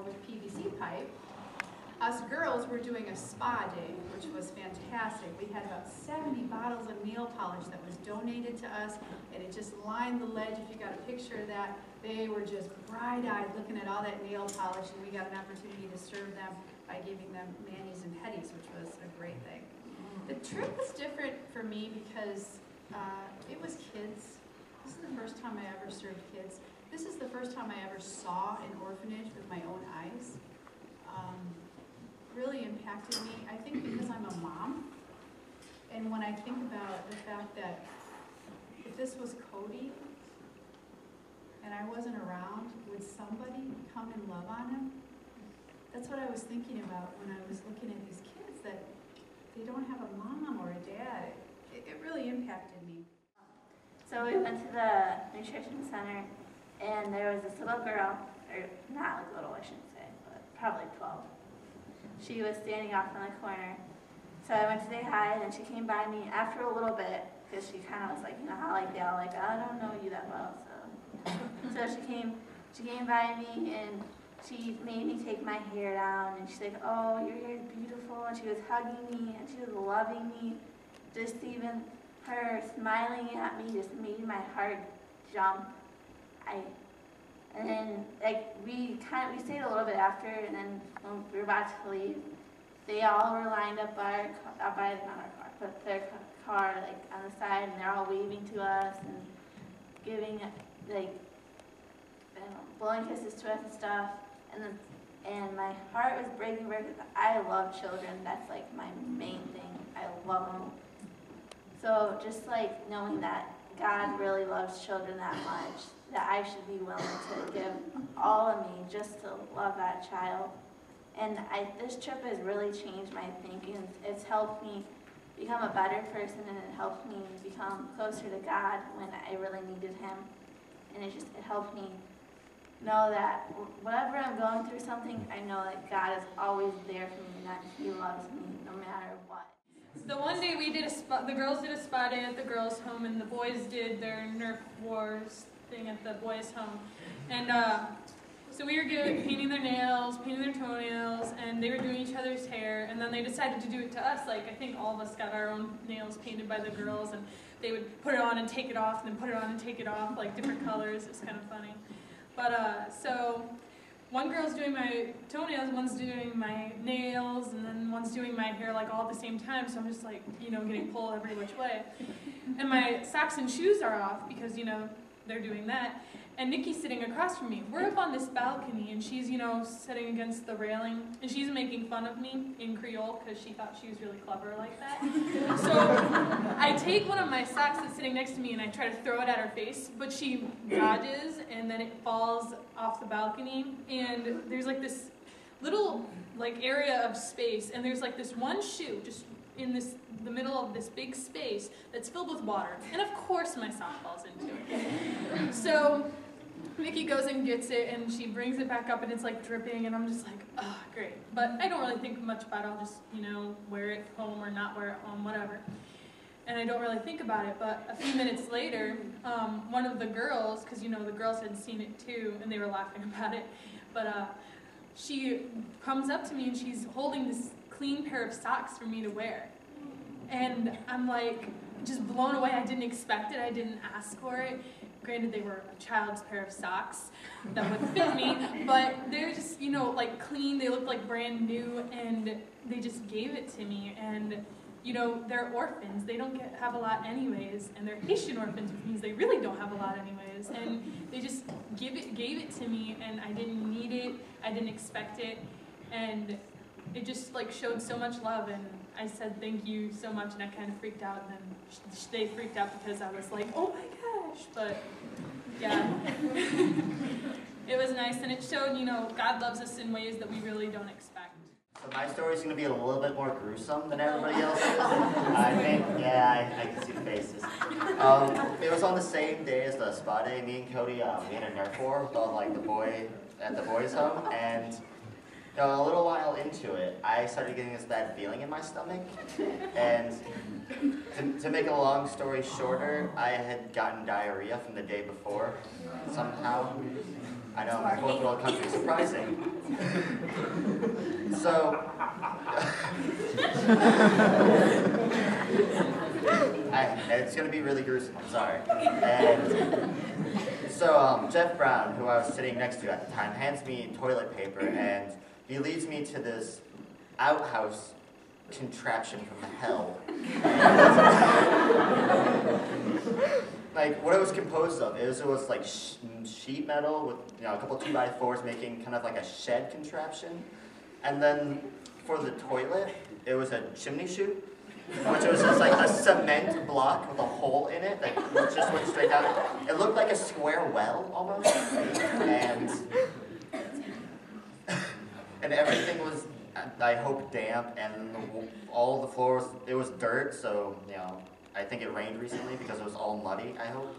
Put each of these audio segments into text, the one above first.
shower with PVC pipe. Us girls were doing a spa day, which was fantastic. We had about 70 bottles of nail polish that was donated to us, and it just lined the ledge. If you got a picture of that, they were just bright-eyed looking at all that nail polish, and we got an opportunity to serve them by giving them manis and petties, which was a great thing. The trip was different for me because it was kids. This is the first time I ever served kids. This is the first time I ever saw an orphanage with my own eyes. Really impacted me, I think because I'm a mom, and when I think about the fact that if this was Cody and I wasn't around, would somebody come and love on him? That's what I was thinking about when I was looking at these kids, that they don't have a mom or a dad. It really impacted me. So we went to the nutrition center, and there was this little girl, or not little, I shouldn't say, but probably 12. She was standing off in the corner. So I went to say hi, and she came by me after a little bit, because she kind of was like, you know how like they all like, I don't know you that well, so she came by me, and she made me take my hair down, and she's like, oh, your hair is beautiful, and she was hugging me, and she was loving me. Just even her smiling at me just made my heart jump. And then, like, we stayed a little bit after, and then when we were about to leave, they all were lined up by not our car, but their car, like, on the side, and they're all waving to us and giving, like, blowing kisses to us and stuff. And my heart was breaking because I love children. That's, like, my main thing. I love them. So just, like, knowing that God really loves children that much, that I should be willing to give all of me just to love that child. And this trip has really changed my thinking. It's helped me become a better person, and it helped me become closer to God when I really needed Him. And it helped me know that whenever I'm going through something, I know that God is always there for me and that He loves me no matter what. The one day we did the girls did a spa day at the girls' home, and the boys did their Nerf Wars thing at the boys' home. And so we were painting their nails, painting their toenails, and they were doing each other's hair, and then they decided to do it to us. Like, I think all of us got our own nails painted by the girls, and they would put it on and take it off, and then put it on and take it off, like different colors. It's kind of funny. But so one girl's doing my toenails, one's doing my nails, and then one's doing my hair, like, all at the same time. So I'm just, like, you know, getting pulled every which way. And my socks and shoes are off because, you know, they're doing that. And Nikki's sitting across from me. We're up on this balcony, and she's, you know, sitting against the railing, and she's making fun of me in Creole because she thought she was really clever like that. So I take one of my socks that's sitting next to me, and I try to throw it at her face, but she dodges, and then it falls off the balcony, and there's, like, this little, like, area of space, and there's, like, this one shoe just in the middle of this big space that's filled with water. And of course my sock falls into it. So Nikki goes and gets it, and she brings it back up, and it's, like, dripping, and I'm just like, oh, great. But I don't really think much about it. I'll just, you know, wear it home or not wear it home, whatever. And I don't really think about it. But a few minutes later, one of the girls, because, you know, the girls had seen it too, and they were laughing about it, but she comes up to me, and she's holding this clean pair of socks for me to wear. And I'm, like, just blown away. I didn't expect it. I didn't ask for it. Granted, they were a child's pair of socks that would fit me, but they're just, you know, like, clean. They look like brand new, and they just gave it to me. And, you know, they're orphans. They don't have a lot anyways, and they're Haitian orphans, which means they really don't have a lot anyways. And they just gave it to me, and I didn't need it. I didn't expect it, and it just, like, showed so much love. And I said thank you so much, and I kind of freaked out, and then they freaked out because I was like, oh my gosh. But yeah, it was nice, and it showed, you know, God loves us in ways that we really don't expect. So my story is going to be a little bit more gruesome than everybody else's. I think, yeah, I can see the faces. It was on the same day as the spa day. Me and Cody, we had a Nerf war with all, like, at the boys' home, and you know, a little while into it, I started getting this bad feeling in my stomach, and to make a long story shorter, I had gotten diarrhea from the day before, somehow, I know, fourth world country, surprising. So, it's gonna be really gruesome, I'm sorry. And so, Jeff Brown, who I was sitting next to at the time, hands me toilet paper, and he leads me to this outhouse contraption from hell. Like, what it was composed of, it was like sheet metal with, you know, a couple 2x4s making kind of like a shed contraption. And then for the toilet, it was a chimney chute, which was just like a cement block with a hole in it that just went straight down. It looked like a square well almost, and everything was, I hope, damp, and all the floors, it was dirt, so, you know, I think it rained recently because it was all muddy, I hope.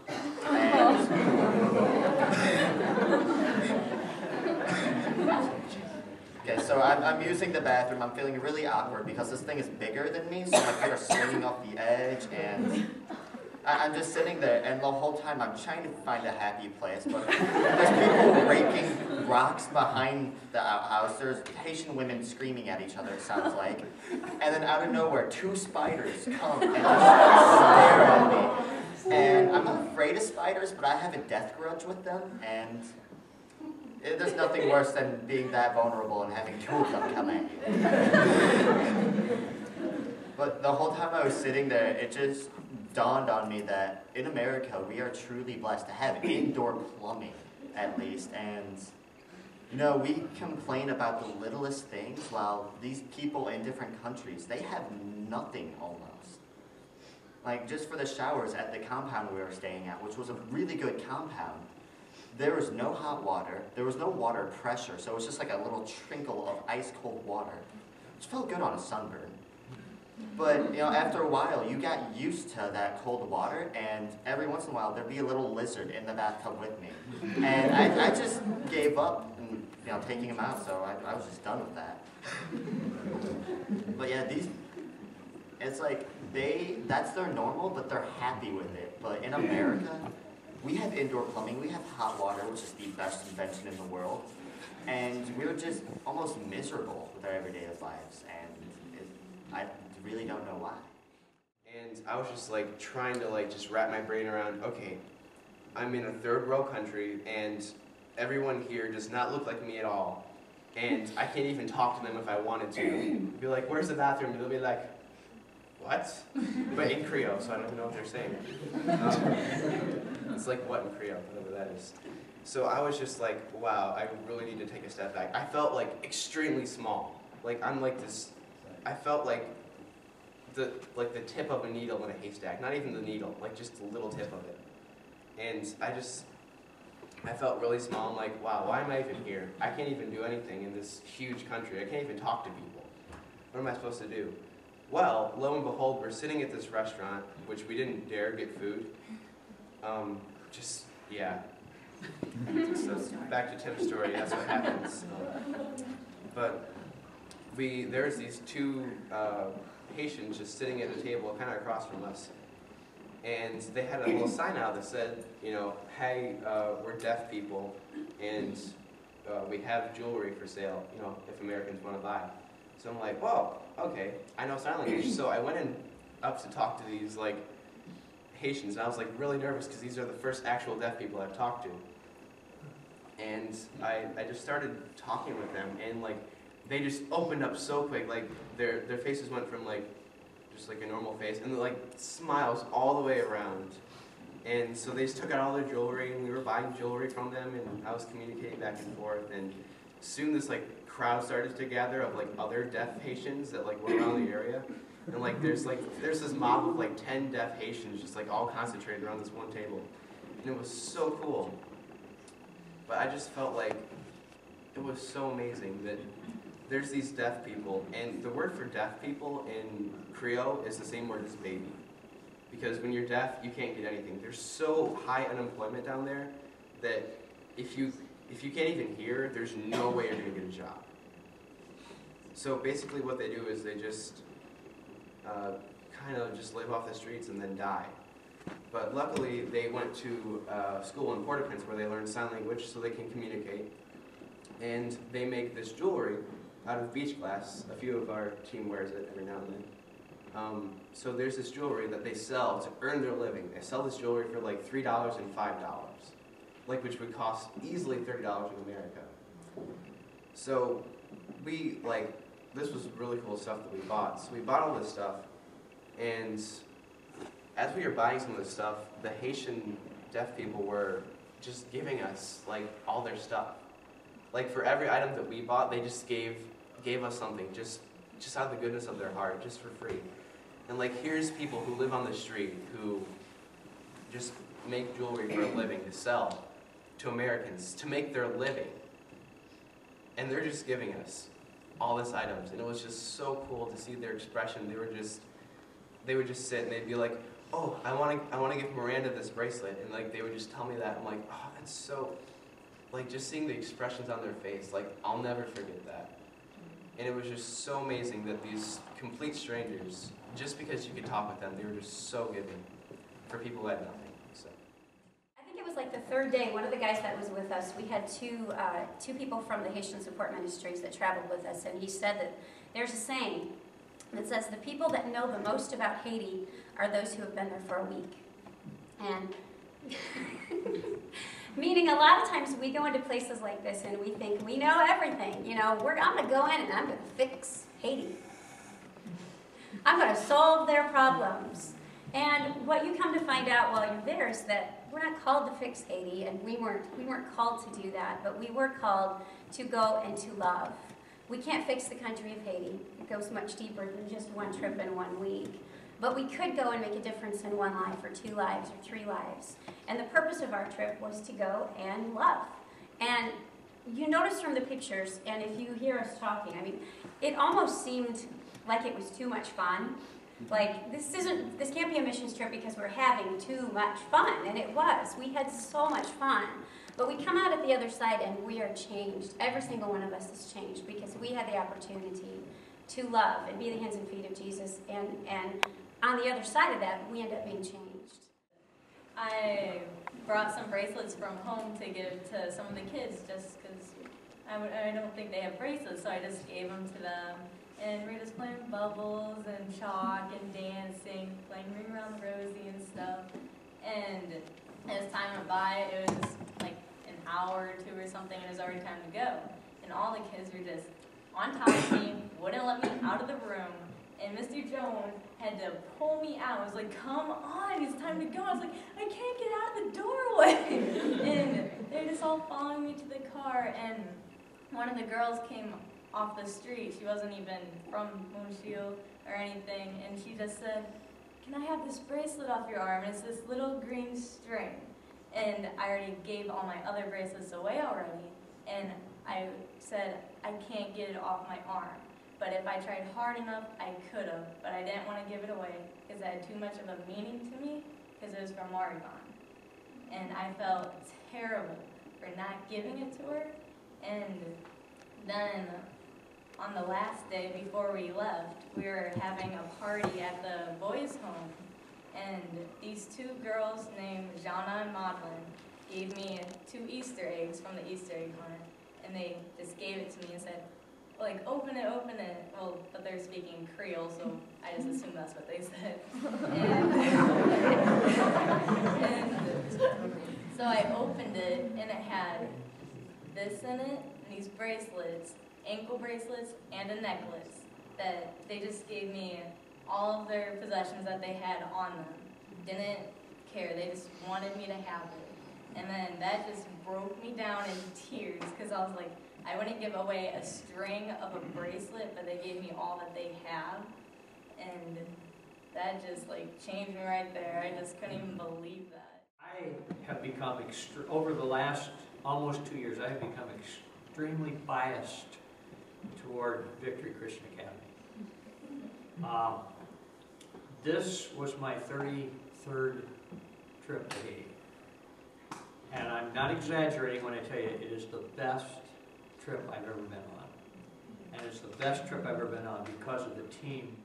Okay, so I'm using the bathroom. I'm feeling really awkward because this thing is bigger than me, so my feet are swinging off the edge, and I'm just sitting there, and the whole time I'm trying to find a happy place, but there's people raking rocks behind the outhouse. There's Haitian women screaming at each other, it sounds like. And then out of nowhere, 2 spiders come and just stare at me. And I'm not afraid of spiders, but I have a death grudge with them, and there's nothing worse than being that vulnerable and having 2 of them come at you. But the whole time I was sitting there, it just dawned on me that in America, we are truly blessed to have indoor plumbing, at least. And, you know, we complain about the littlest things, while these people in different countries, they have nothing almost. Like, just for the showers at the compound we were staying at, which was a really good compound, there was no hot water, there was no water pressure, so it was just like a little trickle of ice-cold water, which felt good on a sunburn. But, you know, after a while, you got used to that cold water, and every once in a while, there'd be a little lizard in the bathtub with me. And I just gave up, and, you know, taking him out, so I was just done with that. But yeah, it's like, that's their normal, but they're happy with it. But in America, we have indoor plumbing, we have hot water, which is the best invention in the world, and we're just almost miserable with our everyday lives, and I really don't know why. And I was just like trying to like just wrap my brain around, okay, I'm in a third world country and everyone here does not look like me at all. And I can't even talk to them if I wanted to. Be like, where's the bathroom? And they'll be like, what? But in Creole, so I don't even know what they're saying. It's like what in Creole, whatever that is. So I was just like, wow, I really need to take a step back. I felt like extremely small. Like I'm like this, I felt like the tip of a needle in a haystack. Not even the needle, like just the little tip of it. And I felt really small. I'm like, wow, why am I even here? I can't even do anything in this huge country. I can't even talk to people. What am I supposed to do? Well, lo and behold, we're sitting at this restaurant, which we didn't dare get food. Yeah. So back to Tim's story, that's what happens. But there's these 2 Haitians just sitting at a table kind of across from us. And they had a little sign out that said, you know, hey, we're deaf people, and we have jewelry for sale, you know, if Americans want to buy. So I'm like, whoa, okay, I know sign language. So I went up to talk to these, like, Haitians, and I was, like, really nervous because these are the first actual deaf people I've talked to. And I just started talking with them, and, like, they just opened up so quick. Like, their faces went from, like, just like a normal face, and like smiles all the way around. And so they just took out all their jewelry, and we were buying jewelry from them, and I was communicating back and forth. And soon this like crowd started to gather of like other deaf Haitians that like were around the area. And like there's this mob of like 10 deaf Haitians just like all concentrated around this one table. And it was so cool. But I just felt like it was so amazing that there's these deaf people, and the word for deaf people in Creole is the same word as baby. Because when you're deaf, you can't get anything. There's so high unemployment down there that if you can't even hear, there's no way you're going to get a job. So basically what they do is they just kind of just live off the streets and then die. But luckily, they went to school in Port-au-Prince where they learned sign language so they can communicate. And they make this jewelry out of beach glass. A few of our team wears it every now and then. So there's this jewelry that they sell to earn their living. They sell this jewelry for like $3 and $5, like which would cost easily $30 in America. So we this was really cool stuff that we bought. So we bought all this stuff, and as we were buying some of this stuff, the Haitian deaf people were just giving us like all their stuff. Like for every item that we bought, they just gave us something, just out of the goodness of their heart, just for free. And like here's people who live on the street who just make jewelry for a living to sell to Americans to make their living. And they're just giving us all these items, and it was just so cool to see their expression. They would just sit and they'd be like, "Oh, I want to give Miranda this bracelet," and like they would just tell me that. I'm like, "Oh, that's so," like just seeing the expressions on their face, like I'll never forget that. And it was just so amazing that these complete strangers, just because you could talk with them, they were just so giving for people who had nothing. So. I think it was like the third day, one of the guys that was with us, we had two people from the Haitian Support Ministries that traveled with us, and he said that there's a saying that says the people that know the most about Haiti are those who have been there for a week. And meaning a lot of times we go into places like this and we think we know everything. You know, I'm going to go in and I'm going to fix Haiti. I'm going to solve their problems. And what you come to find out while you're there is that we're not called to fix Haiti, and we weren't called to do that, but we were called to go and to love. We can't fix the country of Haiti. It goes much deeper than just one trip in 1 week. But we could go and make a difference in one life, or 2 lives, or 3 lives. And the purpose of our trip was to go and love. And you notice from the pictures, and if you hear us talking, I mean, it almost seemed like it was too much fun. Like, this can't be a missions trip because we're having too much fun. And it was. We had so much fun. But we come out at the other side and we are changed. Every single one of us is changed because we had the opportunity to love and be the hands and feet of Jesus. And on the other side of that, we end up being changed. I brought some bracelets from home to give to some of the kids just because I don't think they have bracelets, so I just gave them to them. And we were just playing bubbles and chalk and dancing, playing Ring Around the Rosie and stuff. And as time went by, it was like an hour or 2 or something, and it was already time to go. And all the kids were just on top of me, wouldn't let me out of the room. And Mr. Jones had to pull me out. I was like, "Come on, it's time to go." I was like, "I can't get out of the doorway." And they were just all following me to the car. And one of the girls came off the street. She wasn't even from Montreal or anything. And she just said, "Can I have this bracelet off your arm?" And it's this little green string. And I already gave all my other bracelets away already. And I said, "I can't get it off my arm. But if I tried hard enough, I could have. But I didn't want to give it away because it had too much of a meaning to me because it was from Oregon." And I felt terrible for not giving it to her. And then on the last day before we left, we were having a party at the boys' home. And these 2 girls named Jana and Madeline gave me 2 Easter eggs from the Easter egg hunt. And they just gave it to me and said, like, open it. Well, but they're speaking Creole, so I just assumed that's what they said. And so I opened it, and it had this in it, and these bracelets, ankle bracelets, and a necklace that they just gave me all of their possessions that they had on them. Didn't care. They just wanted me to have it. And then that just broke me down in tears because I was like, I wouldn't give away a string of a bracelet, but they gave me all that they have. And that just like changed me right there. I just couldn't even believe that. I have become, over the last almost 2 years, I have become extremely biased toward Victory Christian Academy. This was my 33rd trip to Haiti. And I'm not exaggerating when I tell you it is the best trip I've ever been on. And it's the best trip I've ever been on because of the team